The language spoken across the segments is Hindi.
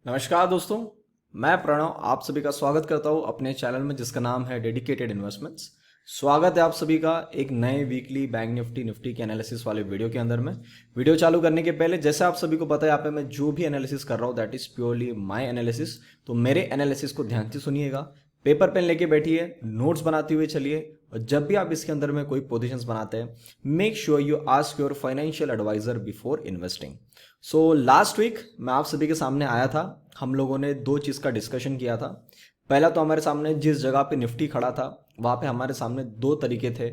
नमस्कार दोस्तों, मैं प्रणव आप सभी का स्वागत करता हूं अपने चैनल में जिसका नाम है डेडिकेटेड इन्वेस्टमेंट्स। स्वागत है आप सभी का एक नए वीकली बैंक निफ्टी के एनालिसिस वाले वीडियो के अंदर में। वीडियो चालू करने के पहले जैसे आप सभी को पता है यहाँ पे मैं जो भी एनालिसिस कर रहा हूँ that is purely my analysis. तो मेरे एनालिसिस को ध्यान से सुनिएगा, पेपर पेन लेके बैठिए, नोट्स बनाते हुए चलिए और जब भी आप इसके अंदर में कोई पोजीशंस बनाते हैं make sure you ask your financial advisor before investing. So last week मैं आप सभी के सामने आया था, हम लोगों ने दो चीज़ का डिस्कशन किया था। पहला तो हमारे सामने जिस जगह पे निफ्टी खड़ा था वहाँ पे हमारे सामने दो तरीके थे।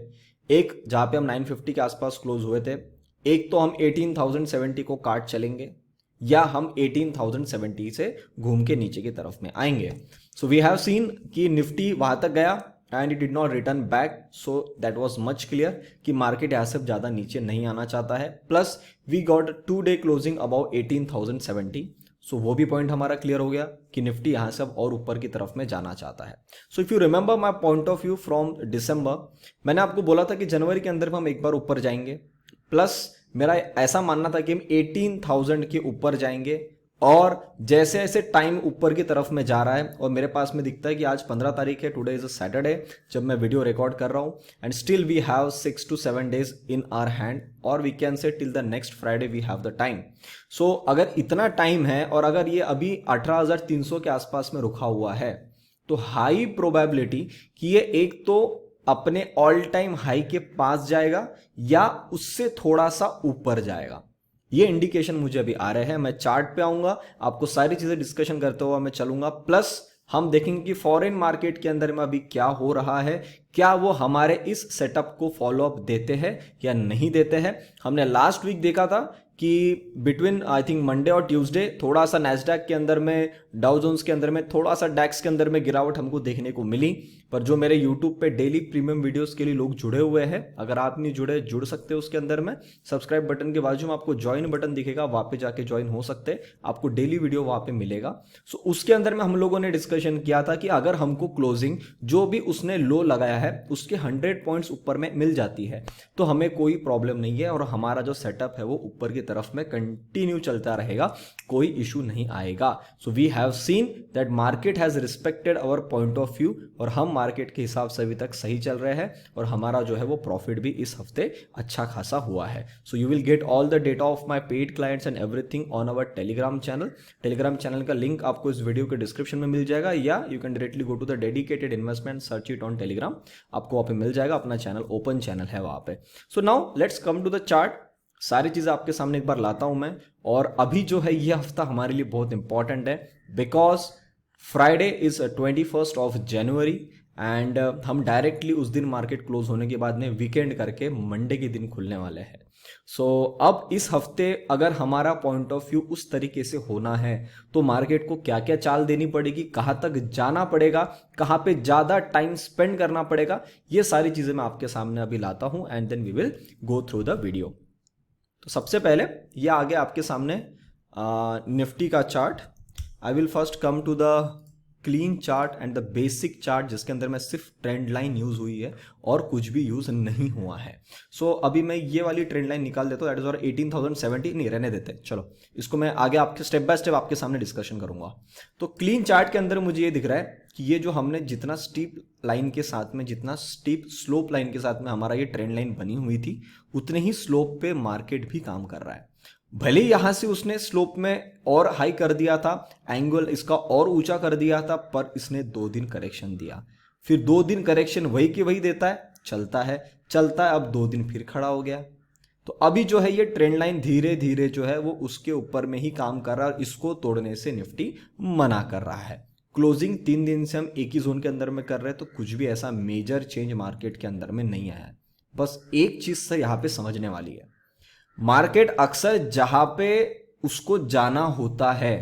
एक जहाँ पे हम 950 के आसपास क्लोज हुए थे, एक तो हम 18,070 को काट चलेंगे या हम 18,070 से घूम के नीचे की तरफ में आएंगे। सो वी हैव सीन कि निफ्टी वहाँ तक गया and it did not return back, so that was much clear कि मार्केट यहाँ से ज़्यादा नीचे नहीं आना चाहता है। Plus we got 2 day closing about 18,070, so वो भी पॉइंट हमारा क्लियर हो गया कि निफ्टी यहाँ से अब और ऊपर की तरफ में जाना चाहता है। So if you remember my point of view from December, मैंने आपको बोला था कि जनवरी के अंदर हम एक बार ऊपर जाएंगे। प्लस मेरा ऐसा मानना था कि हम 18,000 के ऊपर जाएंगे और जैसे जैसे टाइम ऊपर की तरफ में जा रहा है और मेरे पास में दिखता है कि आज 15 तारीख है, टुडे इज अ सैटरडे जब मैं वीडियो रिकॉर्ड कर रहा हूँ and still we have 6 to 7 days in our hand और we can say till the next Friday we have the time. So अगर इतना टाइम है और अगर ये अभी 18,300 के आसपास में रुका हुआ है तो हाई प्रोबेबिलिटी कि ये एक तो अपने ऑल टाइम हाई के पास जाएगा या उससे थोड़ा सा ऊपर जाएगा। ये इंडिकेशन मुझे अभी आ रहे हैं। मैं चार्ट पे आऊंगा, आपको सारी चीजें डिस्कशन करते हुए मैं चलूंगा। प्लस हम देखेंगे कि फॉरेन मार्केट के अंदर में अभी क्या हो रहा है, क्या वो हमारे इस सेटअप को फॉलो अप देते हैं या नहीं देते हैं। हमने लास्ट वीक देखा था कि बिटवीन आई थिंक मंडे और ट्यूसडे थोड़ा सा नैस्डैक के अंदर में, डाउ जोन्स के अंदर में, थोड़ा सा डैक्स के अंदर में गिरावट हमको देखने को मिली। पर जो मेरे यूट्यूब पे डेली प्रीमियम वीडियोस के लिए लोग जुड़े हुए हैं, अगर आप नहीं जुड़े जुड़ सकते हो उसके अंदर में सब्सक्राइब बटन के बाजू में आपको ज्वाइन बटन दिखेगा, वहां पे जाके ज्वाइन हो सकते हैं, आपको डेली वीडियो वहां पे मिलेगा। सो उसके अंदर में हम लोगों ने डिस्कशन किया था कि अगर हमको क्लोजिंग जो भी उसने लो लगाया है उसके 100 पॉइंट्स ऊपर में मिल जाती है तो हमें कोई प्रॉब्लम नहीं है और हमारा जो सेटअप है वो ऊपर की तरफ में कंटिन्यू चलता रहेगा, कोई इशू नहीं आएगा। So we have seen that market has respected our point of view और हम मार्केट के हिसाब से अभी तक सही चल रहे हैं और हमारा जो है वो प्रॉफिट भी इस हफ्ते अच्छा खासा हुआ है। So you will get all the data of my paid clients and everything on our Telegram channel. Telegram channel का लिंक आपको इस वीडियो के डिस्क्रिप्शन में मिल जाएगा या you can directly go to the dedicated investment, search it on Telegram, आपको वहां पे मिल जाएगा। अपना चैनल ओपन चैनल है वहां पे। So now let's come to the chart. सारी चीजें आपके सामने एक बार लाता हूं मैं। और अभी जो है ये हफ्ता हमारे लिए बहुत इंपॉर्टेंट है because Friday is 21st of January and हम डायरेक्टली उस दिन मार्केट क्लोज होने के बाद में वीकेंड करके मंडे के दिन खुलने वाले हैं। सो अब इस हफ्ते अगर हमारा पॉइंट ऑफ व्यू उस तरीके से होना है तो मार्केट को क्या क्या चाल देनी पड़ेगी, कहां तक जाना पड़ेगा, कहां पे ज्यादा टाइम स्पेंड करना पड़ेगा, ये सारी चीजें मैं आपके सामने अभी लाता हूं and then we will go through the video. तो सबसे पहले ये आ गया आपके सामने निफ्टी का chart. I will first come to the clean chart and the basic chart जिसके अंदर में सिर्फ ट्रेंड लाइन यूज हुई है और कुछ भी यूज नहीं हुआ है। सो अभी मैं ये वाली ट्रेंड लाइन निकाल देता हूँ, दैट इज और 18,070 नहीं रहने देते, चलो इसको मैं आगे आपके स्टेप बाय स्टेप आपके सामने डिस्कशन करूंगा। तो क्लीन चार्ट के अंदर मुझे ये दिख रहा है कि ये जो हमने जितना स्टीप लाइन के साथ में, जितना स्टीप स्लोप लाइन के साथ में हमारा ये ट्रेंड लाइन बनी हुई थी उतने ही स्लोप पे मार्केट भी काम कर रहा है। भले यहां से उसने स्लोप में और हाई कर दिया था, एंगल इसका और ऊंचा कर दिया था, पर इसने 2 दिन करेक्शन दिया, फिर 2 दिन करेक्शन वही की वही देता है, चलता है चलता है, अब 2 दिन फिर खड़ा हो गया। तो अभी जो है ये ट्रेंड लाइन धीरे धीरे जो है वो उसके ऊपर में ही काम कर रहा है और इसको तोड़ने से निफ्टी मना कर रहा है। क्लोजिंग 3 दिन से हम एक ही जोन के अंदर में कर रहे हैं तो कुछ भी ऐसा मेजर चेंज मार्केट के अंदर में नहीं आया है। बस एक चीज से यहां पे समझने वाली है, मार्केट अक्सर जहां पे उसको जाना होता है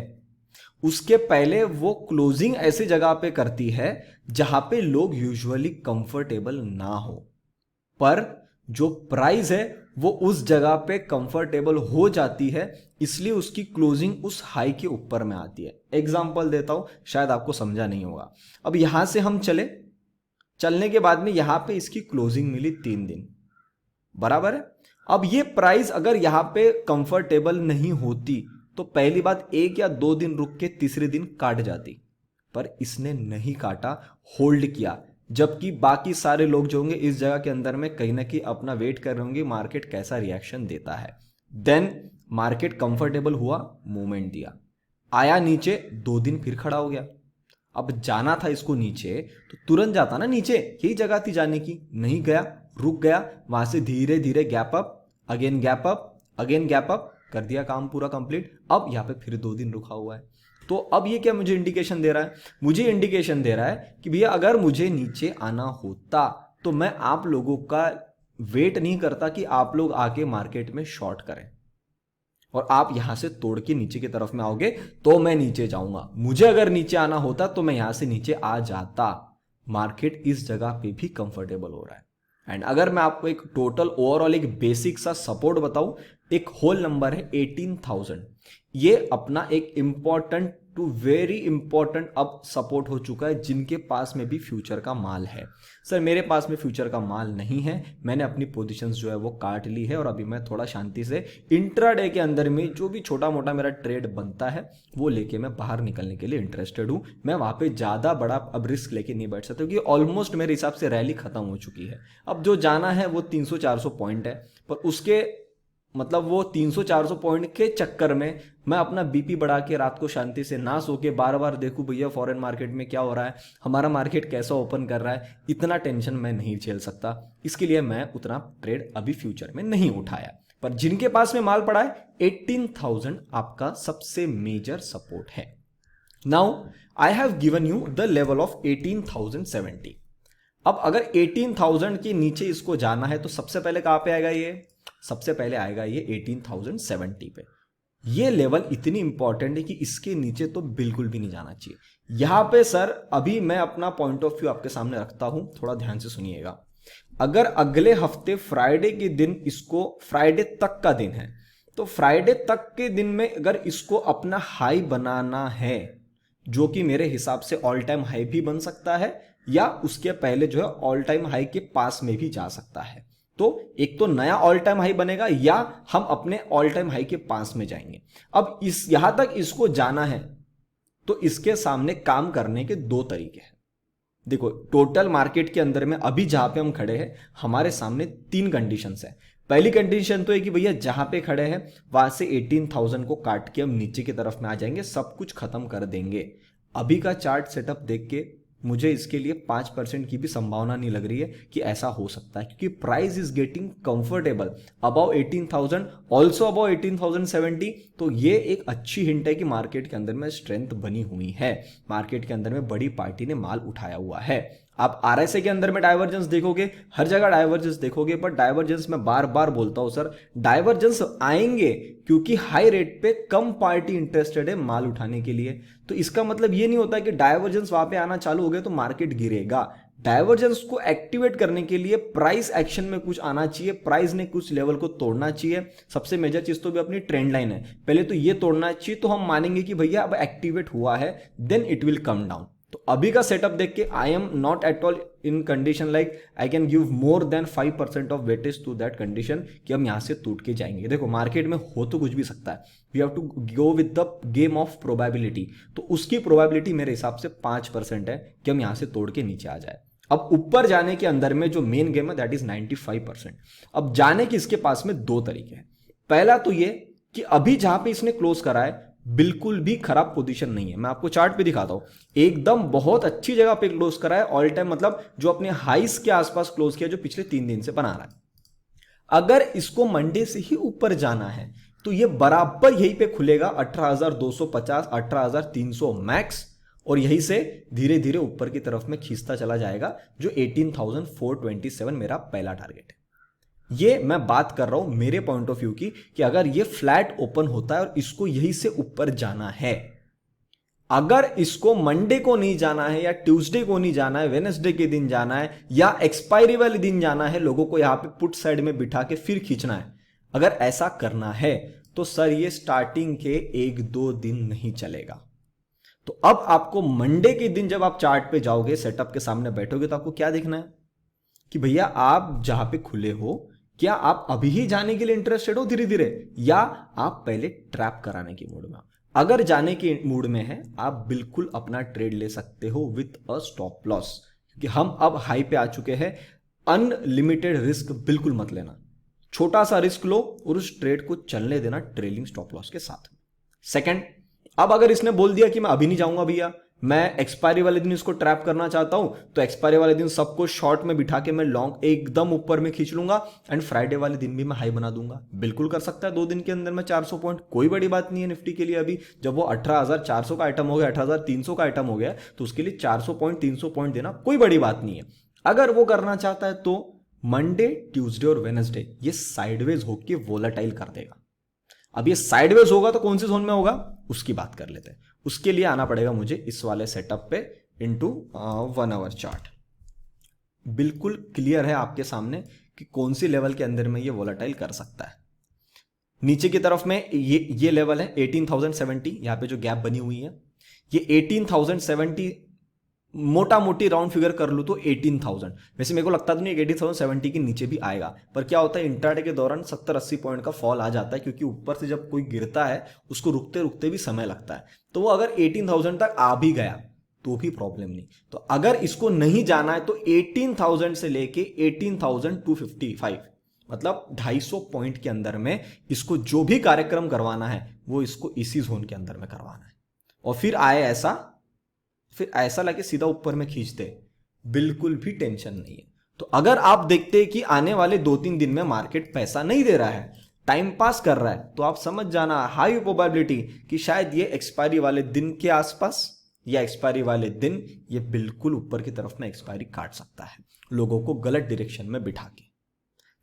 उसके पहले वो क्लोजिंग ऐसी जगह पे करती है जहां पे लोग यूजुअली कंफर्टेबल ना हो, पर जो प्राइस है वो उस जगह पे कंफर्टेबल हो जाती है, इसलिए उसकी क्लोजिंग उस हाई के ऊपर में आती है। एग्जांपल देता हूं, शायद आपको समझा नहीं होगा। अब यहां से हम चलने के बाद में यहां पे इसकी क्लोजिंग मिली 3 दिन, बराबर है। अब ये प्राइस अगर यहां पे कंफर्टेबल नहीं होती तो पहली बात 1 या 2 दिन रुक के तीसरे दिन काट जाती, पर इसने नहीं काटा, होल्ड किया। जबकि बाकी सारे लोग जो होंगे इस जगह के अंदर में कहीं ना कहीं अपना वेट कर रहे होंगे मार्केट कैसा रिएक्शन देता है। देन मार्केट कंफर्टेबल हुआ, मूवमेंट दिया, आया नीचे, 2 दिन फिर खड़ा हो गया। अब जाना था इसको नीचे तो तुरंत जाता ना नीचे, यही जगह थी जाने की, नहीं गया, रुक गया, वहां से धीरे धीरे gap up, again gap up, again gap up, कर दिया काम पूरा कंप्लीट। अब यहाँ पे फिर 2 दिन रुका हुआ है। तो अब ये क्या मुझे इंडिकेशन दे रहा है? मुझे इंडिकेशन दे रहा है कि भैया अगर मुझे नीचे आना होता तो मैं आप लोगों का वेट नहीं करता कि आप लोग आके मार्केट में शॉर्ट करें और आप यहां से तोड़ के नीचे की तरफ में आओगे तो मैं नीचे जाऊंगा। मुझे अगर नीचे आना होता तो मैं यहां से नीचे आ जाता। मार्केट इस जगह पे भी कंफर्टेबल हो रहा है। एंड अगर मैं आपको एक टोटल ओवरऑल एक बेसिक सा सपोर्ट बताऊं, एक होल नंबर है 18,000। ये अपना एक इंपॉर्टेंट टू वेरी इंपॉर्टेंट अब सपोर्ट हो चुका है जिनके पास में भी फ्यूचर का माल है। सर मेरे पास में फ्यूचर का माल नहीं है, मैंने अपनी पोजीशंस जो है वो काट ली है और अभी मैं थोड़ा शांति से इंट्राडे के अंदर में जो भी छोटा मोटा मेरा ट्रेड बनता है वो लेके मैं बाहर निकलने के लिए इंटरेस्टेड हूं। मैं वहां पे ज्यादा बड़ा अब रिस्क लेके नहीं बैठ सकता क्योंकि ऑलमोस्ट मेरे हिसाब से रैली खत्म हो चुकी है। अब जो जाना है वो 300-400 पॉइंट है, पर उसके मतलब वो 300-400 पॉइंट के चक्कर में मैं अपना बीपी बढ़ा के रात को शांति से ना सो के बार बार देखूं भैया फॉरेन मार्केट में क्या हो रहा है, हमारा मार्केट कैसा ओपन कर रहा है, इतना टेंशन मैं नहीं झेल सकता। इसके लिए मैं उतना ट्रेड अभी फ्यूचर में नहीं उठाया। पर जिनके पास में माल पड़ा है 18,000 आपका सबसे मेजर सपोर्ट है। Now I have given you the level of 18,070। अब अगर 18,000 के नीचे इसको जाना है तो सबसे पहले कहां पे आएगा? ये सबसे पहले आएगा ये 18,070 पे। ये लेवल इतनी इंपॉर्टेंट है कि इसके नीचे तो बिल्कुल भी नहीं जाना चाहिए। यहां पे सर अभी मैं अपना पॉइंट ऑफ व्यू आपके सामने रखता हूं, थोड़ा ध्यान से सुनिएगा। अगर अगले हफ्ते फ्राइडे के दिन इसको, फ्राइडे तक का दिन है, तो फ्राइडे तक के दिन में अगर इसको अपना हाई बनाना है, जो कि मेरे हिसाब से ऑल टाइम हाई भी बन सकता है या उसके पहले जो है ऑल टाइम हाई के पास में भी जा सकता है, तो एक तो नया ऑल टाइम हाई बनेगा या हम अपने ऑल टाइम हाई के पास में जाएंगे। अब इस यहां तक इसको जाना है तो इसके सामने काम करने के 2 तरीके हैं। देखो टोटल मार्केट के अंदर में अभी जहां पे हम खड़े हैं हमारे सामने 3 कंडीशंस है। पहली कंडीशन तो है कि भैया जहां पे खड़े हैं वहां से 18,000 को काट के हम नीचे की तरफ में आ जाएंगे, सब कुछ खत्म कर देंगे। अभी का चार्ट सेटअप देख के मुझे इसके लिए 5% की भी संभावना नहीं लग रही है कि ऐसा हो सकता है, क्योंकि price is getting comfortable above 18,000, also above 18,070। तो ये एक अच्छी हिंट है कि मार्केट के अंदर में स्ट्रेंथ बनी हुई है, मार्केट के अंदर में बड़ी पार्टी ने माल उठाया हुआ है। आप आरएसए के अंदर में डाइवर्जेंस देखोगे, हर जगह डाइवर्जेंस देखोगे, पर डाइवर्जेंस में बार बार बोलता हूं सर डाइवर्जेंस आएंगे क्योंकि हाई रेट पे कम पार्टी इंटरेस्टेड है माल उठाने के लिए। तो इसका मतलब ये नहीं होता कि डाइवर्जेंस वहां पे आना चालू हो गया तो मार्केट गिरेगा। डाइवर्जेंस को एक्टिवेट करने के लिए प्राइस एक्शन में कुछ आना चाहिए, प्राइस ने कुछ लेवल को तोड़ना चाहिए। सबसे मेजर चीज तो भी अपनी ट्रेंड लाइन है, पहले तो ये तोड़ना चाहिए तो हम मानेंगे कि भैया अब एक्टिवेट हुआ है, then it will come down. तो अभी का सेटअप देख के I am not at all in condition like I can give more than 5% of weightage to that condition कि हम यहां से टूट के जाएंगे। देखो मार्केट में हो तो कुछ भी सकता है, we have to go with the game of probability. तो उसकी प्रोबेबिलिटी मेरे हिसाब से 5% है कि हम यहां से तोड़ के नीचे आ जाए। अब ऊपर जाने के अंदर में जो मेन गेम है दैट इज 95%। अब जाने के इसके पास में 2 तरीके हैं। पहला तो ये कि अभी जहां पे इसने क्लोज करा है बिल्कुल भी खराब पोजीशन नहीं है, मैं आपको चार्ट पे दिखाता हूं, एकदम बहुत अच्छी जगह पे क्लोज करा है ऑल टाइम, मतलब जो अपने हाइस के आसपास क्लोज किया जो पिछले 3 दिन से बना रहा है। अगर इसको मंडे से ही ऊपर जाना है तो ये बराबर यहीं पे खुलेगा 18,250, 18,300 मैक्स, और यहीं से धीरे धीरे ऊपर की तरफ में खींचता चला जाएगा, जो 18,427 मेरा पहला टारगेट है। ये मैं बात कर रहा हूं मेरे पॉइंट ऑफ व्यू की कि अगर ये फ्लैट ओपन होता है और इसको यहीं से ऊपर जाना है, अगर इसको मंडे को नहीं जाना है या ट्यूसडे को नहीं जाना है, वेडनेसडे के दिन जाना है या एक्सपायरी वाले दिन जाना है, लोगों को यहां पे पुट साइड में बिठा के फिर खींचना है, अगर ऐसा करना है तो सर ये स्टार्टिंग के 1-2 दिन नहीं चलेगा। तो अब आपको मंडे के दिन जब आप चार्ट पे जाओगे, सेटअप के सामने बैठोगे, तो आपको क्या देखना है कि भैया आप जहां पे खुले हो क्या आप अभी ही जाने के लिए इंटरेस्टेड हो धीरे धीरे, या आप पहले ट्रैप कराने की मूड में हो? अगर जाने के मूड में है, आप बिल्कुल अपना ट्रेड ले सकते हो विथ अ स्टॉप लॉस, क्योंकि हम अब हाई पे आ चुके हैं। अनलिमिटेड रिस्क बिल्कुल मत लेना, छोटा सा रिस्क लो और उस ट्रेड को चलने देना ट्रेलिंग स्टॉप लॉस के साथ। सेकंड, अब अगर इसने बोल दिया कि मैं अभी नहीं जाऊंगा भैया, मैं एक्सपायरी वाले दिन इसको ट्रैप करना चाहता हूं, तो एक्सपायरी वाले दिन सबको शॉर्ट में बिठा के मैं लॉन्ग एकदम ऊपर में खींच लूंगा एंड फ्राइडे वाले दिन भी मैं हाई बना दूंगा। बिल्कुल कर सकता है, 2 दिन के अंदर में 400 पॉइंट, कोई बड़ी बात नहीं है निफ्टी के लिए। अभी जब वो 18,400 का आइटम हो गया, 18,300 का आइटम हो गया, तो उसके लिए 400 पॉइंट 300 पॉइंट देना कोई बड़ी बात नहीं है। अगर वो करना चाहता है तो मंडे, ट्यूसडे और वेनसडे ये साइडवेज होके वोलाटाइल कर देगा। अब ये साइडवेज होगा तो कौन सी जोन में होगा उसकी बात कर लेते हैं। उसके लिए आना पड़ेगा मुझे इस वाले सेटअप पे इनटू 1 आवर चार्ट। बिल्कुल क्लियर है आपके सामने कि कौन सी लेवल के अंदर में ये वोलाटाइल कर सकता है। नीचे की तरफ में ये लेवल है 18,070, यहां पे जो गैप बनी हुई है ये 18,070, मोटा मोटी राउंड फिगर कर लूँ तो 18,000। वैसे मेरे को लगता तो नहीं 18,070 के नीचे भी आएगा, पर क्या होता है इंट्राडे के दौरान 70-80 पॉइंट का फॉल आ जाता है, क्योंकि ऊपर से जब कोई गिरता है उसको रुकते रुकते भी समय लगता है। तो वो अगर 18,000 तक आ भी गया तो भी प्रॉब्लम नहीं। तो अगर इसको नहीं जाना है तो 18,000 से लेके 18,255, मतलब 250 पॉइंट के अंदर में इसको जो भी कार्यक्रम करवाना है वो इसको इसी जोन के अंदर में करवाना है। और फिर ऐसा लगे सीधा ऊपर में खींच दे, बिल्कुल भी टेंशन नहीं है। तो अगर आप देखते हैं कि आने वाले 2-3 दिन में मार्केट पैसा नहीं दे रहा है, टाइम पास कर रहा है, तो आप समझ जाना हाई प्रोबेबिलिटी कि शायद ये एक्सपायरी वाले दिन के आसपास या एक्सपायरी वाले दिन ये बिल्कुल ऊपर की तरफ में एक्सपायरी काट सकता है, लोगों को गलत डायरेक्शन में बिठा के।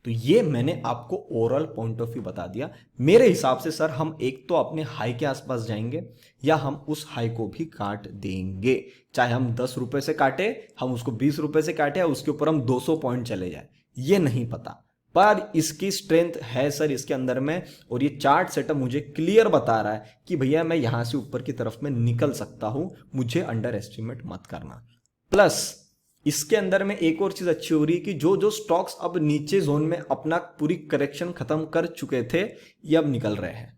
तो ये मैंने आपको ओवरऑल पॉइंट ऑफ व्यू बता दिया। मेरे हिसाब से सर हम एक तो अपने हाई के आसपास जाएंगे या हम उस हाई को भी काट देंगे, चाहे हम 10 रुपए से काटे, हम उसको 20 रुपए से काटे, या उसके ऊपर हम 200 पॉइंट चले जाए, ये नहीं पता। पर इसकी स्ट्रेंथ है सर इसके अंदर में, और ये चार्ट सेटअप मुझे क्लियर बता रहा है कि भैया मैं यहां से ऊपर की तरफ में निकल सकता हूं, मुझे अंडर एस्टिमेट मत करना। प्लस इसके अंदर में एक और चीज अच्छी हो रही है कि जो जो स्टॉक्स अब नीचे जोन में अपना पूरी करेक्शन खत्म कर चुके थे ये अब निकल रहे हैं।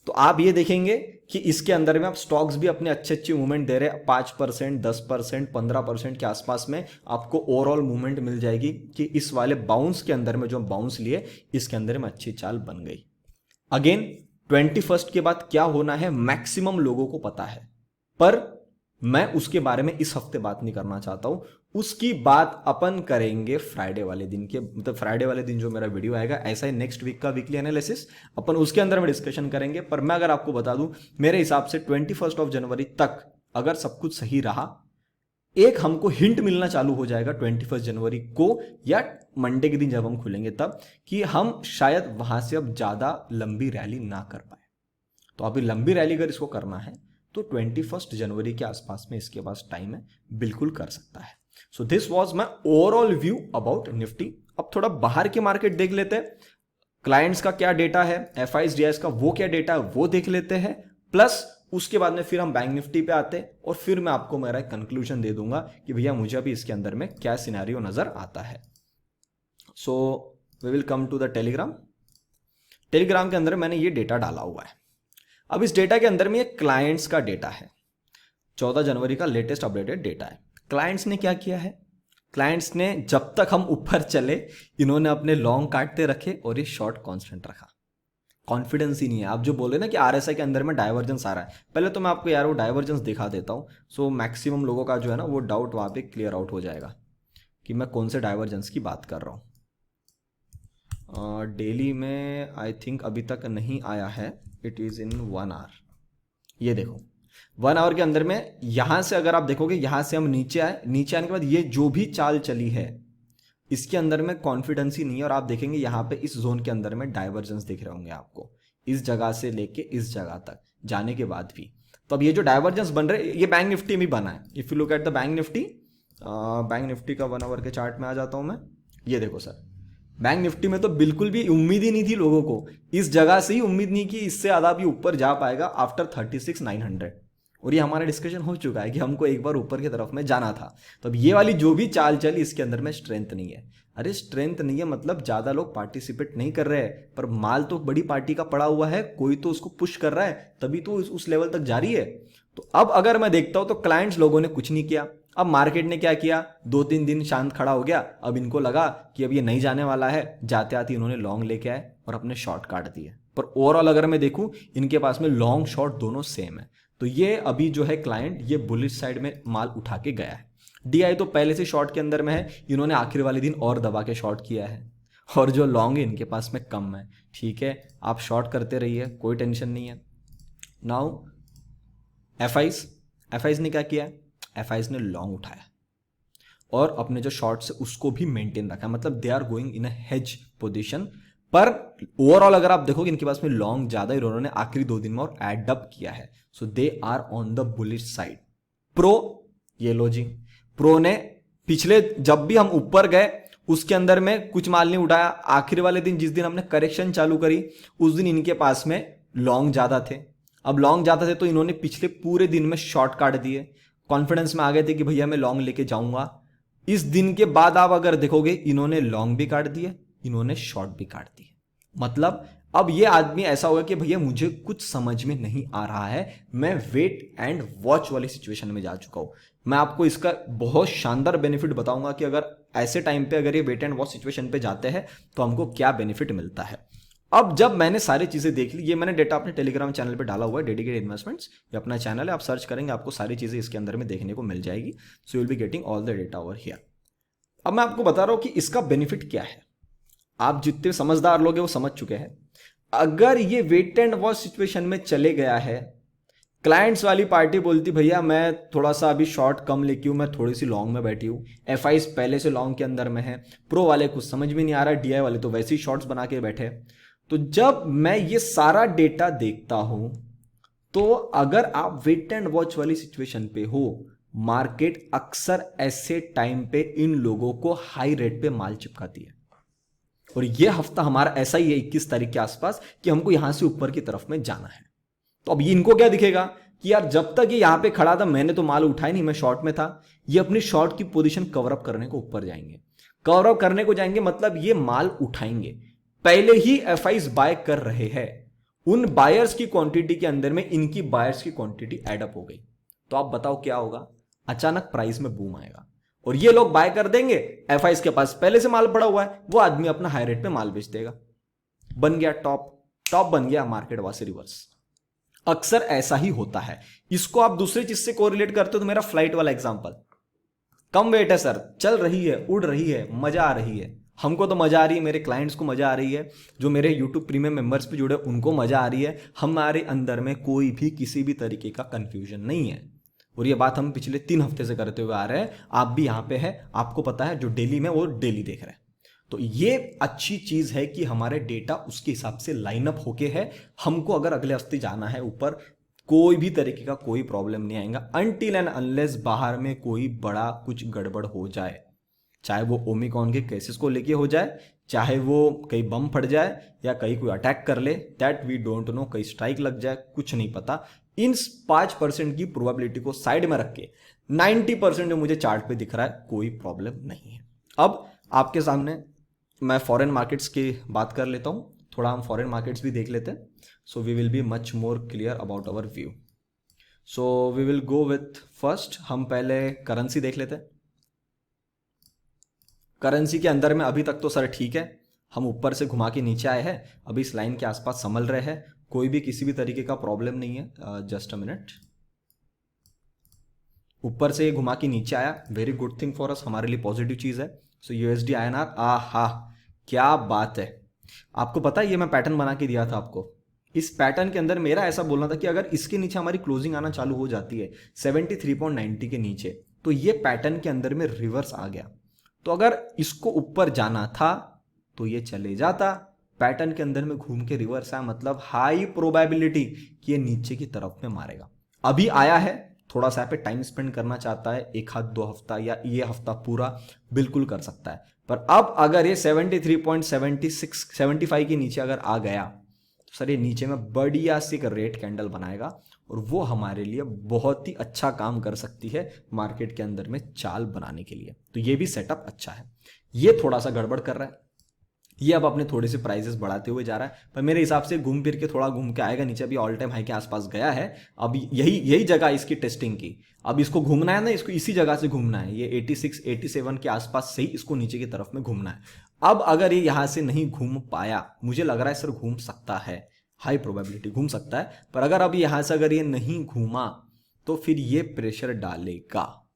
तो आप ये देखेंगे कि इसके अंदर में अब स्टॉक्स भी अपने अच्छे अच्छे मूवमेंट दे रहे हैं, 5%, 10%, 15% के आसपास में आपको ओवरऑल मूवमेंट मिल जाएगी कि इस वाले बाउंस के अंदर में जो बाउंस लिए इसके अंदर में अच्छी चाल बन गई। अगेन 21 के बाद क्या होना है मैक्सिमम लोगों को पता है, पर मैं उसके बारे में इस हफ्ते बात नहीं करना चाहता हूं। उसकी बात अपन करेंगे फ्राइडे वाले दिन के, मतलब फ्राइडे वाले दिन जो मेरा वीडियो आएगा, ऐसा ही नेक्स्ट वीक का वीकली एनालिसिस अपन उसके अंदर में डिस्कशन करेंगे। पर मैं अगर आपको बता दूं, मेरे हिसाब से 21 जनवरी तक अगर सब कुछ सही रहा, एक हमको हिंट मिलना चालू हो जाएगा 21 जनवरी को या मंडे के दिन जब हम खुलेंगे तब, कि हम शायद वहां से अब ज्यादा लंबी रैली ना कर पाए। तो अभी लंबी रैली अगर इसको करना है तो 21 जनवरी के आसपास में इसके पास टाइम है, बिल्कुल कर सकता है। So this was my overall view about Nifty. अब थोड़ा बाहर के मार्केट देख लेते हैं, क्लाइंट्स का क्या डेटा है, एफआईज डीआईज का वो क्या डेटा है वो देख लेते हैं, प्लस उसके बाद में फिर हम बैंक निफ्टी पे आते हैं और फिर मैं आपको मेरा एक कंक्लूजन दे दूंगा कि भैया मुझे अभी इसके अंदर में क्या सिनेरियो नजर आता है। So we will come to the Telegram के अंदर मैंने ये डेटा डाला हुआ है। अब इस डेटा के अंदर में ये क्लाइंट्स का डेटा है, 14 जनवरी का लेटेस्ट अपडेटेड डेटा है। क्लाइंट्स ने क्या किया है, क्लाइंट्स ने जब तक हम ऊपर चले इन्होंने अपने लॉन्ग काटते रखे और ये शॉर्ट कांस्टेंट रखा। कॉन्फिडेंस ही नहीं है। आप जो बोले ना कि आरएसआई के अंदर में डाइवर्जेंस आ रहा है, पहले तो मैं आपको यार वो डाइवर्जेंस दिखा देता हूं, सो मैक्सिमम लोगों का जो है ना वो डाउट वहां पे क्लियर आउट हो जाएगा कि मैं कौन से डाइवर्जेंस की बात कर रहा हूं। डेली में आई थिंक अभी तक नहीं आया है, इट इज़ इन 1 आवर। ये देखो 1 आवर के अंदर में यहां से अगर आप देखोगे, यहां से हम नीचे आए, नीचे आने के बाद ये जो भी चाल चली है इसके अंदर में कॉन्फिडेंस ही नहीं है। और आप देखेंगे यहां पे इस जोन के अंदर में डाइवर्जेंस दिख रहे होंगे आपको, इस जगह से लेके इस जगह तक जाने के बाद भी। तो अब ये जो डाइवर्जेंस बन रहे ये बैंक निफ्टी में बना है। If you look at the bank Nifty का 1 आवर के चार्ट में आ जाता हूं मैं। ये देखो सर, बैंक निफ्टी में तो बिल्कुल भी उम्मीद ही नहीं थी लोगों को, इस जगह से ही उम्मीद नहीं कि इससे ज्यादा भी ऊपर जा पाएगा आफ्टर 36,900। और ये हमारा डिस्कशन हो चुका है कि हमको एक बार ऊपर की तरफ में जाना था। तो अब ये वाली जो भी चाल चली इसके अंदर में स्ट्रेंथ नहीं है। अरे स्ट्रेंथ नहीं है मतलब ज़्यादा लोग पार्टिसिपेट नहीं कर रहे हैं, पर माल तो बड़ी पार्टी का पड़ा हुआ है, कोई तो उसको पुश कर रहा है, तभी तो उस लेवल तक जा रही है। तो अब अगर मैं देखता हूं तो क्लाइंट्स लोगों ने कुछ नहीं किया। अब मार्केट ने क्या किया, 2-3 दिन शांत खड़ा हो गया। अब इनको लगा कि अब ये नहीं जाने वाला है, जाते आते इन्होंने लॉन्ग लेके आए और अपने शॉर्ट काट दिए। पर ओवरऑल अगर मैं देखूं इनके पास में लॉन्ग शॉर्ट दोनों सेम है। तो ये अभी जो है क्लाइंट ये बुलिश साइड में माल उठा के गया है। डीआई तो पहले से शॉर्ट के अंदर में है, इन्होंने आखिर वाले दिन और दबा के शॉर्ट किया है। और जो लॉन्ग है इनके पास में कम है। ठीक है, आप शॉर्ट करते रहिए, कोई टेंशन नहीं है। नाउ एफआईज ने क्या किया है, एफआईज ने लॉन्ग उठाया और अपने जो शॉर्ट्स है उसको भी मेंटेन रखा है, मतलब they are going in a hedge position. पर ओवरऑल अगर आप देखोगे इनके पास में लॉन्ग ज्यादा, इन्होंने आखिरी 2 दिन में और एड अप किया है। So they are on the bullish side. Pro, ये लो जी, प्रो ने पिछले जब भी हम ऊपर गए उसके अंदर में कुछ माल नहीं उठाया। आखिरी वाले दिन जिस दिन हमने करेक्शन चालू करी उस दिन इनके पास में लॉन्ग ज्यादा थे। अब लॉन्ग ज्यादा थे तो इन्होंने पिछले पूरे दिन में शॉर्ट काट दिए, कॉन्फिडेंस में आ गए थे कि भैया मैं लॉन्ग लेके जाऊंगा। इस दिन के बाद आप अगर देखोगे इन्होंने लॉन्ग भी काट दिए, इन्होंने शॉर्ट भी काट दिए। मतलब अब ये आदमी ऐसा होगा कि भैया मुझे कुछ समझ में नहीं आ रहा है, मैं वेट एंड वॉच वाली सिचुएशन में जा चुका हूं। मैं आपको इसका बहुत शानदार बेनिफिट बताऊंगा कि अगर ऐसे टाइम पे अगर ये वेट एंड वॉच सिचुएशन पे जाते हैं तो हमको क्या बेनिफिट मिलता है। अब जब मैंने सारी चीजें देख ली, ये मैंने डेटा अपने टेलीग्राम चैनल पे डाला हुआ है, डेडिकेटेड इन्वेस्टमेंट्स, ये अपना चैनल है, आप सर्च करेंगे आपको सारी चीजें इसके अंदर में देखने को मिल जाएगी। सो you will be getting all the data over here. अब मैं आपको बता रहा हूं कि इसका बेनिफिट क्या है। आप जितने समझदार लोग हैं वो समझ चुके हैं। अगर ये वेट एंड वॉच सिचुएशन में चले गया है, क्लाइंट्स वाली पार्टी बोलती भैया मैं थोड़ा सा अभी शॉर्ट कम लेके हूं, मैं थोड़ी सी लॉन्ग में बैठी हूं, एफआईस पहले से लॉन्ग के अंदर में है, प्रो वाले कुछ समझ में नहीं आ रहा, डीआई वाले तो वैसे ही शॉर्ट्स बना के बैठे। तो जब मैं ये सारा डेटा देखता हूं तो अगर आप वेट एंड वॉच वाली सिचुएशन पे हो, मार्केट अक्सर ऐसे टाइम पे इन लोगों को हाई रेट पे माल चिपकाती है। और ये हफ्ता हमारा ऐसा ही है 21 तारीख के आसपास कि हमको यहां से ऊपर की तरफ में जाना है। तो अब इनको क्या दिखेगा कि यार जब तक ये यहां पे खड़ा था मैंने तो माल उठाया नहीं, मैं शॉर्ट में था। ये अपनी शॉर्ट की पोजीशन कवर अप करने को ऊपर जाएंगे, कवर अप करने को जाएंगे मतलब ये माल उठाएंगे। पहले ही एफआईज बाय कर रहे हैं, उन बायर्स की क्वांटिटी के अंदर में इनकी बायर्स की क्वांटिटी एड अप हो गई। तो आप बताओ क्या होगा, अचानक प्राइस में बूम आएगा और ये लोग बाय कर देंगे। एफआईज के पास पहले से माल पड़ा हुआ है, वो आदमी अपना हाई रेट पे माल बेच देगा। बन गया टॉप बन गया मार्केट वहां से रिवर्स। अक्सर ऐसा ही होता है। इसको आप दूसरी चीज से कोरिलेट करते हो तो मेरा फ्लाइट वाला एग्जांपल, कम वेट है सर, चल रही है, उड़ रही है, मजा आ रही है, हमको तो मजा आ रही है, मेरे क्लाइंट्स को मजा आ रही है, जो मेरे यूट्यूब प्रीमियम मेंबर्स पे जुड़े उनको मजा आ रही है, हमारे अंदर में कोई भी किसी भी तरीके का कंफ्यूजन नहीं है। और ये बात हम पिछले 3 हफ्ते से करते हुए आ रहे हैं। आप भी यहाँ पे है, आपको पता है, जो डेली में वो डेली देख रहे हैं। तो ये अच्छी चीज है कि हमारे डेटा उसके हिसाब से लाइनअप होके है। हमको अगर अगले हफ्ते जाना है ऊपर, कोई भी तरीके का कोई प्रॉब्लम नहीं आएगा अनटिल एंड अनलेस बाहर में कोई बड़ा कुछ गड़बड़ हो जाए, चाहे वो ओमिक्रॉन के केसेस को लेके हो जाए, चाहे वो कहीं बम फट जाए या कहीं कोई अटैक कर ले, दैट वी डोंट नो, कहीं स्ट्राइक लग जाए, कुछ नहीं पता। इन 5% की प्रोबेबिलिटी को साइड में रख के 90% जो मुझे चार्ट पे दिख रहा है कोई प्रॉब्लम नहीं है। अब आपके सामने मैं फॉरेन मार्केट्स की बात कर लेता हूं, थोड़ा हम फॉरेन मार्केट्स भी देख लेते हैं। So we will be much more clear about our view. So we will go with first, हम पहले करेंसी देख लेते हैं। करेंसी के अंदर में अभी तक तो सर ठीक है, हम ऊपर से घुमा के नीचे आए हैं, अभी इस लाइन के आसपास संभल रहे हैं, कोई भी किसी भी तरीके का प्रॉब्लम नहीं है। जस्ट अ मिनट, ऊपर से घुमा के नीचे आया, very good thing for us, हमारे लिए पॉजिटिव चीज है। सो यूएसडी आईएनआर, आहा क्या बात है। आपको पता है ये मैं पैटर्न बना के दिया था आपको, इस पैटर्न के अंदर मेरा ऐसा बोलना था कि अगर इसके नीचे हमारी क्लोजिंग आना चालू हो जाती है 73.90 के नीचे, तो ये पैटर्न के अंदर में रिवर्स आ गया। तो अगर इसको ऊपर जाना था तो ये चले जाता, पैटर्न के अंदर में घूम के रिवर्स आया, मतलब हाई प्रोबेबिलिटी कि ये नीचे की तरफ में मारेगा। अभी आया है, थोड़ा सा पे टाइम स्पेंड करना चाहता है, 1-2 हफ्ता या ये हफ्ता पूरा बिल्कुल कर सकता है। पर अब अगर ये 73.76 75 के नीचे अगर आ गया तो सर ये नीचे में बढ़िया सी एक रेड कैंडल बनाएगा और वो हमारे लिए बहुत ही अच्छा काम कर सकती है मार्केट के अंदर में चाल बनाने के लिए। तो ये भी सेटअप अच्छा है। ये थोड़ा सा गड़बड़ कर रहा है, ये अब अपने थोड़े से प्राइसेस बढ़ाते हुए जा रहा है, पर मेरे हिसाब से घूम फिर के थोड़ा घूम के आएगा नीचे। अभी ऑल टाइम हाई के आसपास गया है, अब यही जगह इसकी टेस्टिंग की। अब इसको घूमना है ना, इसको इसी जगह से घूमना है, ये 86 87 के आसपास से ही इसको नीचे की तरफ में घूमना है। अब अगर ये यहां से नहीं घूम पाया, मुझे लग रहा है सर घूम सकता है, हाई प्रोबेबिलिटी घूम सकता है, पर अगर अब यहां से अगर ये नहीं घूमा तो फिर ये प्रेशर डालेगा,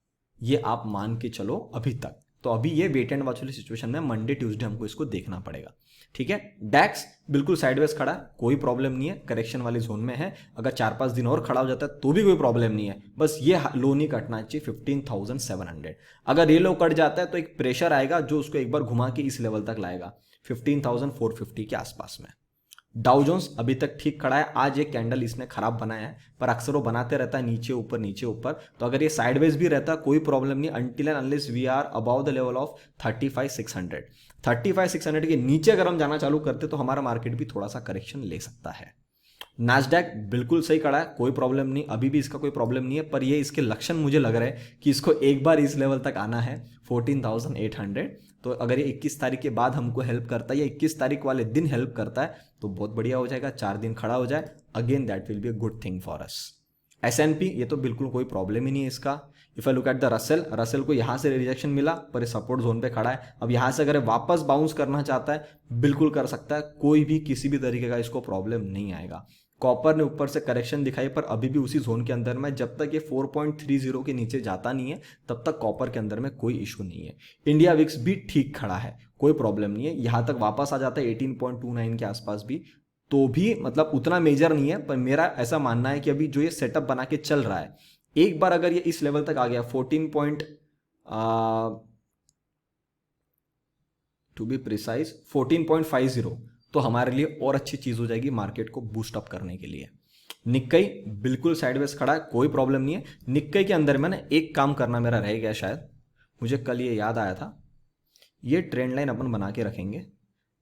ये आप मान के चलो अभी तक। तो अभी ये वेट एंड वॉच वाली सिचुएशन में मंडे ट्यूसडे हमको इसको देखना पड़ेगा, ठीक है। डैक्स बिल्कुल साइडवेज खड़ा है, कोई प्रॉब्लम नहीं है, करेक्शन वाली जोन में है। अगर 4-5 दिन और खड़ा हो जाता है तो भी कोई प्रॉब्लम नहीं है, बस ये लो नहीं कटना चाहिए 15,700। अगर ये लो कट जाता है तो एक प्रेशर आएगा जो उसको एक बार घुमा के इस लेवल तक लाएगा 15,450 के आसपास में। डाउ जोन्स अभी तक ठीक खड़ा है, आज एक कैंडल इसने खराब बनाया है, पर अक्सर वो बनाते रहता है नीचे ऊपर नीचे ऊपर। तो अगर ये साइडवेज भी रहता कोई प्रॉब्लम नहीं, until and unless we are above the level of 35,600। 35,600 के नीचे अगर हम जाना चालू करते तो हमारा मार्केट भी थोड़ा सा करेक्शन ले सकता है। नास्डैक बिल्कुल सही खड़ा है, कोई प्रॉब्लम नहीं, अभी भी इसका कोई प्रॉब्लम नहीं है, पर ये इसके लक्षण मुझे लग रहा है कि इसको एक बार इस लेवल तक आना है 14,800। तो अगर ये 21 तारीख के बाद हमको हेल्प करता है या 21 तारीख वाले दिन हेल्प करता है तो बहुत बढ़िया हो जाएगा। 4 दिन खड़ा हो जाए, again that will be a good thing for us. S&P ये तो बिल्कुल कोई प्रॉब्लम ही नहीं है इसका। If I look at the Russell को यहां से रिजेक्शन मिला पर ये सपोर्ट जोन पे खड़ा है। अब यहां से अगर वापस बाउंस करना चाहता है बिल्कुल कर सकता है, कोई भी किसी भी तरीके का इसको प्रॉब्लम नहीं आएगा। कॉपर ने ऊपर से करेक्शन दिखाई पर अभी भी उसी जोन के अंदर में, जब तक ये 4.30 के नीचे जाता नहीं है तब तक कॉपर के अंदर में कोई इशू नहीं है। इंडिया विक्स भी ठीक खड़ा है, कोई प्रॉब्लम नहीं है। यहां तक वापस आ जाता है 18.29 के आसपास भी, तो भी मतलब उतना मेजर नहीं है। पर मेरा ऐसा मानना है कि अभी जो ये सेटअप बना के चल रहा है, एक बार अगर ये इस लेवल तक आ गया 14.50 तो हमारे लिए और अच्छी चीज हो जाएगी मार्केट को बूस्ट अप करने के लिए। निक्कई बिल्कुल साइडवेज खड़ा है, कोई प्रॉब्लम नहीं है। निक्कई के अंदर में ना एक काम करना मेरा रह गया, शायद मुझे कल ये याद आया था, ये ट्रेंड लाइन अपन बना के रखेंगे।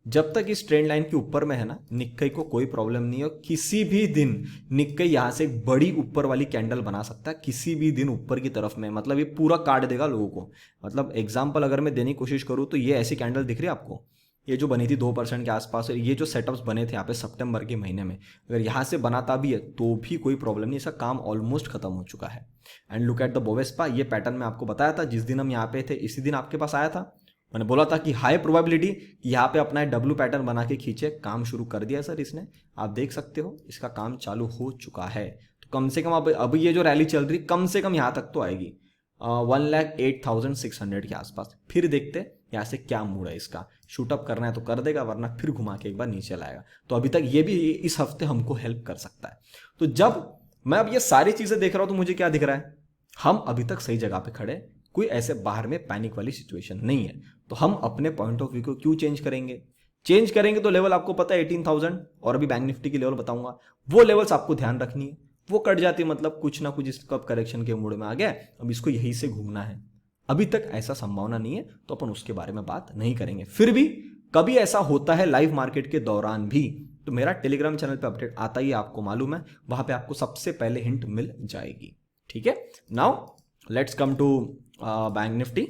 जब तक इस ट्रेंड लाइन के ऊपर में है ना, निक्कई को कोई प्रॉब्लम नहीं है। किसी भी दिन निक्कई यहां से एक बड़ी ऊपर वाली कैंडल बना सकता है, किसी भी दिन ऊपर की तरफ में, मतलब ये पूरा काट देगा लोगों को। मतलब एग्जांपल अगर मैं देने की कोशिश करूं तो ये ऐसी कैंडल दिख रही है आपको, ये जो बनी थी 2% के आसपास, ये जो सेटअप्स बने थे यहाँ पे सितंबर के महीने में, अगर यहाँ से बनाता भी है तो भी कोई प्रॉब्लम नहीं, इसका काम ऑलमोस्ट खत्म हो चुका है। एंड लुक एट द बोवेस्पा, ये पैटर्न मैं आपको बताया था जिस दिन हम यहाँ पे थे, इसी दिन आपके पास आया था। मैंने बोला था कि हाई प्रोबेबिलिटी यहाँ पे अपना डब्ल्यू पैटर्न बना के खींचे, काम शुरू कर दिया सर इसने। आप देख सकते हो इसका काम चालू हो चुका है। तो कम से कम अब ये जो रैली चल रही कम से कम यहाँ तक तो आएगी 1,08,600 के आसपास। फिर देखते यहाँ से क्या मूड है इसका, शूटअप करना है तो कर देगा, वरना फिर घुमा के एक बार नीचे लाएगा। तो अभी तक ये भी इस हफ्ते हमको हेल्प कर सकता है। तो जब मैं अब ये सारी चीजें देख रहा हूं तो मुझे क्या दिख रहा है, हम अभी तक सही जगह पे खड़े, कोई ऐसे बाहर में पैनिक वाली सिचुएशन नहीं है। तो हम अपने पॉइंट ऑफ व्यू को क्यों चेंज करेंगे तो लेवल आपको पता है 18,000, और अभी बैंक निफ्टी की लेवल बताऊंगा, वो लेवल्स आपको ध्यान रखनी है। वो कट जाती मतलब कुछ ना कुछ इसका करेक्शन के मूड में आ गया, अब इसको यहीं से घूमना है। अभी तक ऐसा संभावना नहीं है तो अपन उसके बारे में बात नहीं करेंगे। फिर भी कभी ऐसा होता है लाइव मार्केट के दौरान भी, तो मेरा टेलीग्राम चैनल पे अपडेट आता ही, आपको मालूम है, वहां पे आपको सबसे पहले हिंट मिल जाएगी, ठीक है। Now let's come to bank Nifty.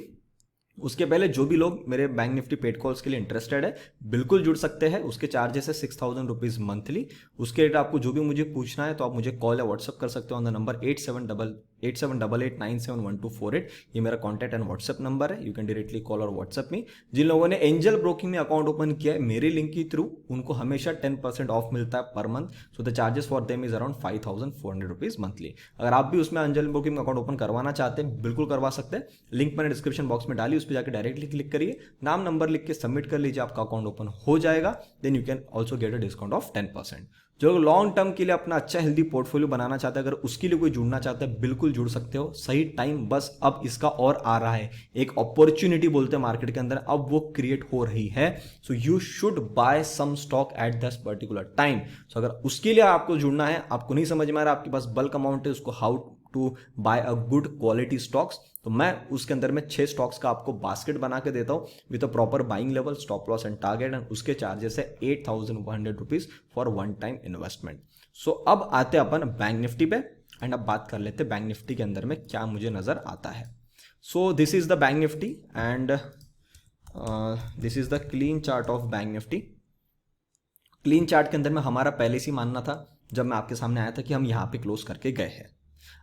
उसके पहले जो भी लोग मेरे बैंक निफ्टी पेड कॉल्स के लिए इंटरेस्टेड है बिल्कुल जुड़ सकते हैं। उसके चार्जेस है 6,000 रुपीज मंथली। उसके रेट आपको जो भी मुझे पूछना है तो आप मुझे कॉल या व्हाट्सअप कर सकते हो ऑन द नंबर 8788971248। ये मेरा कॉन्टैक्ट एंड व्हाट्सअप नंबर है, यू कैन डायरेक्टली कॉल और व्हाट्सअप मी। जिन लोगों ने एंजल ब्रोकिंग में अकाउंट ओपन किया है मेरे लिंक के थ्रू, उनको हमेशा 10% ऑफ मिलता है per month. So the charges for them is around 5,400 rupees monthly. अगर आप भी उसमें एंजल ब्रोकिंग अकाउंट ओपन करवाना चाहते हैं बिल्कुल करवा सकते हैं, लिंक मैंने डिस्क्रिप्शन बॉक्स में डाली, उस पर जाकर डायरेक्टली क्लिक करिए, नाम नंबर लिख के सबमिट कर लीजिए, आपका अकाउंट ओपन हो जाएगा। Then you can also get a discount of 10%। जो लोग लॉन्ग टर्म के लिए अपना अच्छा हेल्दी पोर्टफोलियो बनाना चाहते हैं, अगर उसके लिए कोई जुड़ना चाहता है बिल्कुल जुड़ सकते हो। सही टाइम बस अब इसका और आ रहा है, एक अपॉर्चुनिटी बोलते हैं मार्केट के अंदर, अब वो क्रिएट हो रही है। So you should buy some stock at this particular time. So अगर उसके लिए आपको जुड़ना है, आपको नहीं समझ में आ रहा, आपके पास बल्क अमाउंट है, उसको how to buy a good quality stocks, तो मैं उसके अंदर में 6 स्टॉक्स का आपको बास्केट बना के देता हूँ with a proper buying level, stop loss and target, and उसके चार्जेस है 8,100 rupees for one time investment. So अब आते अपन बैंक निफ्टी पे एंड अब बात कर लेते हैं बैंक निफ्टी के अंदर में क्या मुझे नजर आता है। So this is the bank Nifty and this is the clean chart of bank Nifty. Clean chart के अंदर में हमारा पहले से ही मानना था जब मैं आपके सामने आया था कि हम यहाँ पे क्लोज करके गए हैं।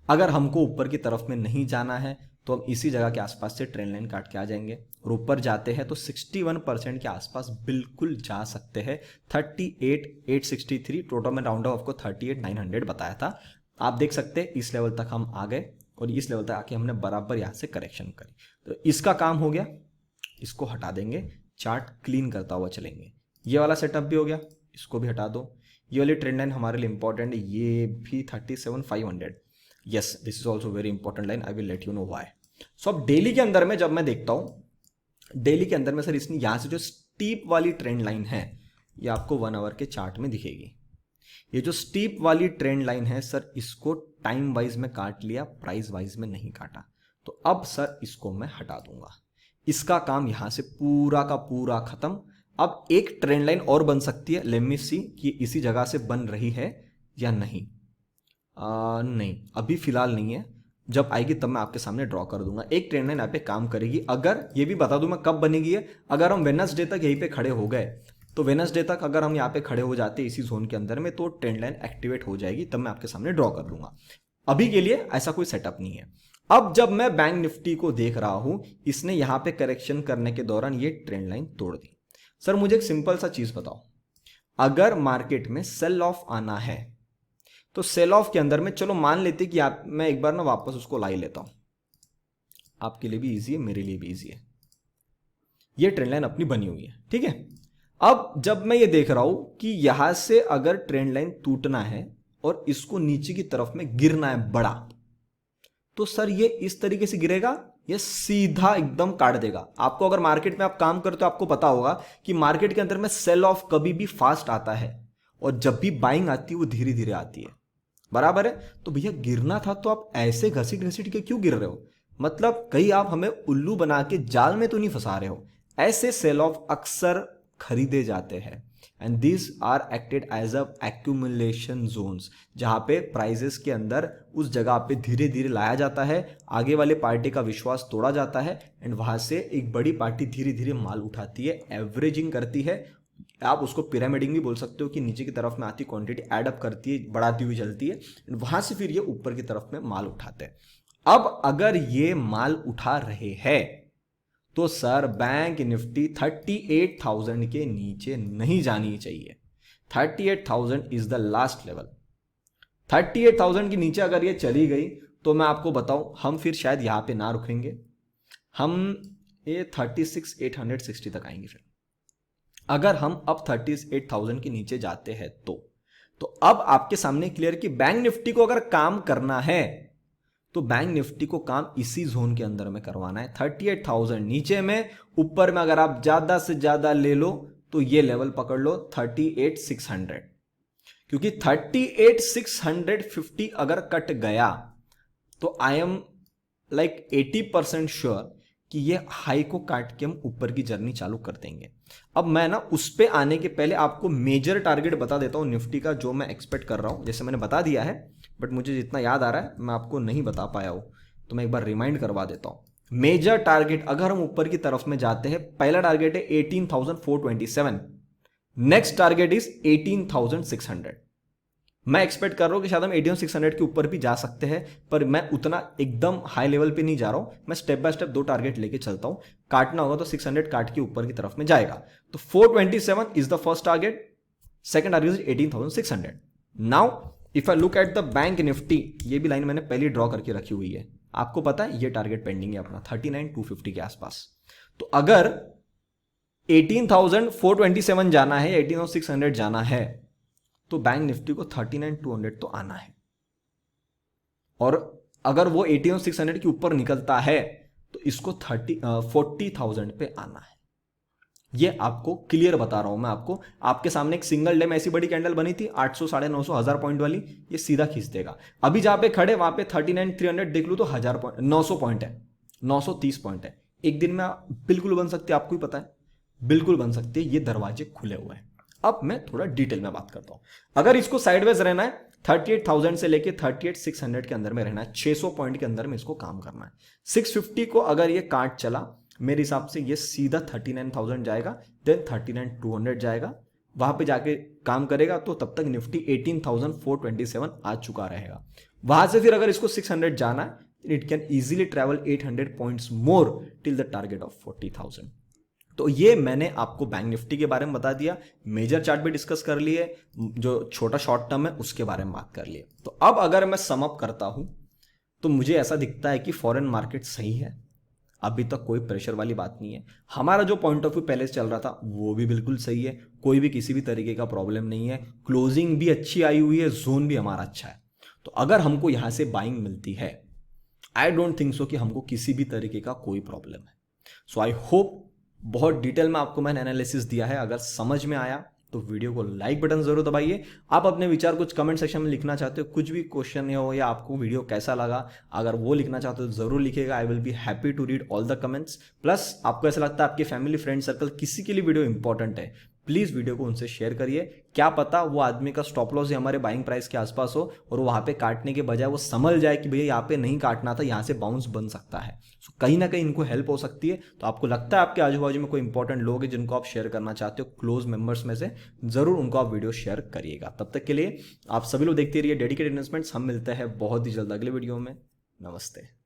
अगर हमको ऊपर की तरफ में नहीं जाना है तो हम इसी जगह के आसपास से ट्रेंड लाइन काट के आ जाएंगे, और ऊपर जाते हैं तो 61% के आसपास बिल्कुल जा सकते हैं। 38,863 टोटल में राउंड ऑफ आपको 38,900 बताया था। आप देख सकते हैं इस लेवल तक हम आ गए और इस लेवल तक आके हमने बराबर यहाँ से करेक्शन करी, तो इसका काम हो गया। इसको हटा देंगे, चार्ट क्लीन करता हुआ चलेंगे। ये वाला सेटअप भी हो गया, इसको भी हटा दो। ये वाली ट्रेंड लाइन हमारे लिए इंपॉर्टेंट है, ये भी 37,500। Yes, this is also very important line, I will let you know why. So अब डेली के अंदर में जब मैं देखता हूं, डेली के अंदर में सर इसने यहां से जो स्टीप वाली ट्रेंड लाइन है ये आपको 1 आवर के चार्ट में दिखेगी। ये जो स्टीप वाली ट्रेंड लाइन है सर, इसको टाइम वाइज में काट लिया, प्राइस वाइज में नहीं काटा। तो अब सर इसको मैं हटा दूंगा, इसका काम यहां से पूरा का पूरा खत्म। अब एक ट्रेंड लाइन और बन सकती है, लेट मी सी कि इसी जगह से बन रही है या नहीं। नहीं, अभी फिलहाल नहीं है, जब आएगी तब मैं आपके सामने ड्रॉ कर दूंगा। एक ट्रेंड लाइन यहाँ पे काम करेगी, अगर ये भी बता दूं मैं कब बनेगी है। अगर हम वेडनेसडे तक यहीं पे खड़े हो गए, तो वेडनेसडे तक अगर हम यहाँ पे खड़े हो जाते इसी जोन के अंदर में, तो ट्रेंड लाइन एक्टिवेट हो जाएगी, तब मैं आपके सामने ड्रॉ कर दूंगा। अभी के लिए ऐसा कोई सेटअप नहीं है। अब जब मैं बैंक निफ्टी को देख रहा हूं, इसने यहां पे करेक्शन करने के दौरान ये ट्रेंड लाइन तोड़ दी। सर मुझे एक सिंपल सा चीज बताओ, अगर मार्केट में सेल ऑफ आना है तो सेल ऑफ के अंदर में चलो मान लेते कि आप, मैं एक बार ना वापस उसको ला ही लेता हूं, आपके लिए भी इजी है मेरे लिए भी इजी है। ये ट्रेंड लाइन अपनी बनी हुई है, ठीक है। अब जब मैं ये देख रहा हूं कि यहां से अगर ट्रेंड लाइन टूटना है और इसको नीचे की तरफ में गिरना है बड़ा, तो सर ये इस तरीके से गिरेगा, ये सीधा एकदम काट देगा। आपको अगर मार्केट में आप काम करते हो आपको पता होगा कि मार्केट के अंदर में सेल ऑफ कभी भी फास्ट आता है और जब भी बाइंग आती है वो धीरे धीरे आती है, बराबर है। तो भैया गिरना था तो आप ऐसे घसीट घसीट के क्यों गिर रहे हो? मतलब कहीं आप हमें उल्लू बना के जाल में तो नहीं फंसा रहे हो। ऐसे सेल ऑफ अक्सर खरीदे जाते हैं and this are acted as a accumulation zones, जहां पे प्राइजेस के अंदर उस जगह पे धीरे धीरे लाया जाता है, आगे वाले पार्टी का विश्वास तोड़ा जाता है एंड वहां से एक बड़ी पार्टी धीरे धीरे माल उठाती है, एवरेजिंग करती है। आप उसको पिरामिडिंग भी बोल सकते हो कि नीचे की तरफ में आती क्वांटिटी एडअप करती है, बढ़ाती हुई चलती है, वहां से फिर ये ऊपर की तरफ में माल उठाते हैं। अब अगर ये माल उठा रहे हैं तो सर बैंक निफ्टी 38,000 के नीचे नहीं जानी चाहिए। 38,000 इज द लास्ट लेवल। 38,000 के नीचे अगर ये चली गई तो मैं आपको बताऊं हम फिर शायद यहां पे ना रुकेंगे, हम ये 36,860 तक आएंगे। फिर अगर हम अब 38,000 के नीचे जाते हैं तो अब आपके सामने क्लियर कि बैंक निफ्टी को अगर काम करना है तो बैंक निफ्टी को काम इसी जोन के अंदर में करवाना है। 38,000 नीचे में, ऊपर में अगर आप ज्यादा से ज्यादा ले लो तो ये लेवल पकड़ लो 38,600, क्योंकि 38,650 अगर कट गया तो आई एम लाइक 80% श्योर कि ये हाई को काट के हम ऊपर की जर्नी चालू कर देंगे। अब मैं ना उस पे आने के पहले आपको मेजर टारगेट बता देता हूं निफ्टी का, जो मैं एक्सपेक्ट कर रहा हूं। जैसे मैंने बता दिया है बट मुझे जितना याद आ रहा है मैं आपको नहीं बता पाया हूं, तो मैं एक बार रिमाइंड करवा देता हूं। मेजर टारगेट अगर हम ऊपर की तरफ में जाते हैं, पहला टारगेट है 18,427, नेक्स्ट टारगेट इज 18,600। मैं एक्सपेक्ट कर रहा हूं कि शायद हम 18,600 के ऊपर भी जा सकते हैं, पर मैं उतना एकदम हाई लेवल पे नहीं जा रहा हूं। मैं स्टेप बाय स्टेप 2 टारगेट लेके चलता हूं। काटना होगा तो 600 काट के ऊपर की तरफ में जाएगा। तो 427 is the first target, second target is 18,600। Now if I look at the bank Nifty, ये भी लाइन मैंने पहले ड्रॉ करके रखी हुई है, आपको पता है ये टारगेट पेंडिंग है अपना 39,250 के आसपास। तो अगर 18,427 जाना है या 18,600 जाना है तो बैंक निफ्टी को 39,200 तो आना है, और अगर वो 18,600 के ऊपर निकलता है तो इसको 40,000 पे आना है। ये आपको क्लियर बता रहा हूं मैं आपको। आपके सामने एक सिंगल डे में ऐसी बड़ी कैंडल बनी थी 800, 950, 1000 पॉइंट वाली, ये सीधा खींच देगा। अभी जहां पे खड़े वहां पे 39,300 देख लू तो 1000 पॉइंट, 900 पॉइंट है, 930 पॉइंट है। एक दिन में बिल्कुल बन सकती है, आपको ही पता है, बिल्कुल बन सकती है। ये दरवाजे खुले हुए हैं। अब मैं थोड़ा डिटेल में बात करता हूं। अगर इसको साइडवेज रहना है 38,000 से लेके 38,600 के अंदर में रहना है, 600 पॉइंट के अंदर में इसको काम करना है। 650 को अगर ये काट चला, मेरे हिसाब से ये सीधा 39,000 जाएगा, देन 39,200 जाएगा, वहां पे जाके काम करेगा। तो तब तक निफ्टी 18,427 आ चुका रहेगा। वहां से फिर अगर इसको 600 जाना है, it can easily travel 800 points more till the target of 40,000। तो ये मैंने आपको बैंक निफ्टी के बारे में बता दिया, मेजर चार्ट भी डिस्कस कर लिए, जो छोटा शॉर्ट टर्म है उसके बारे में बात कर लिए। तो अब अगर मैं सम अप करता हूं तो मुझे ऐसा दिखता है कि फॉरेन मार्केट सही है, अभी तक कोई प्रेशर वाली बात नहीं है। हमारा जो पॉइंट ऑफ व्यू पहले से चल रहा था वो भी बिल्कुल सही है, कोई भी किसी भी तरीके का प्रॉब्लम नहीं है, क्लोजिंग भी अच्छी आई हुई है, जोन भी हमारा अच्छा है। तो अगर हमको यहां से बाइंग मिलती है, आई डोंट थिंक सो कि हमको किसी भी तरीके का कोई प्रॉब्लम है। सो आई होप बहुत डिटेल में आपको मैंने एनालिसिस दिया है। अगर समझ में आया तो वीडियो को लाइक बटन जरूर दबाइए। आप अपने विचार कुछ कमेंट सेक्शन में लिखना चाहते हो, कुछ भी क्वेश्चन हो या आपको वीडियो कैसा लगा, अगर वो लिखना चाहते हो तो जरूर लिखेगा। I will be happy to read all the comments. Plus आपको ऐसा लगता है आपके फैमिली फ्रेंड सर्कल किसी के लिए वीडियो इंपॉर्टेंट है, प्लीज वीडियो को उनसे शेयर करिए। क्या पता वो आदमी का स्टॉप लॉस हमारे बाइंग प्राइस के आसपास हो और वहां पे काटने के बजाय वो समझ जाए कि भैया यहाँ पे नहीं काटना था, यहाँ से बाउंस बन सकता है। सो कहीं ना कहीं इनको हेल्प हो सकती है। तो आपको लगता है आपके आजू बाजू में कोई इंपॉर्टेंट लोग हैं जिनको आप शेयर करना चाहते हो, क्लोज मेंबर्स में से, जरूर उनको आप वीडियो शेयर करिएगा। तब तक के लिए आप सभी लोग देखते रहिए डेडिकेटेड इन्वेस्टमेंट्स। हम मिलते हैं बहुत ही जल्द अगले वीडियो में। नमस्ते।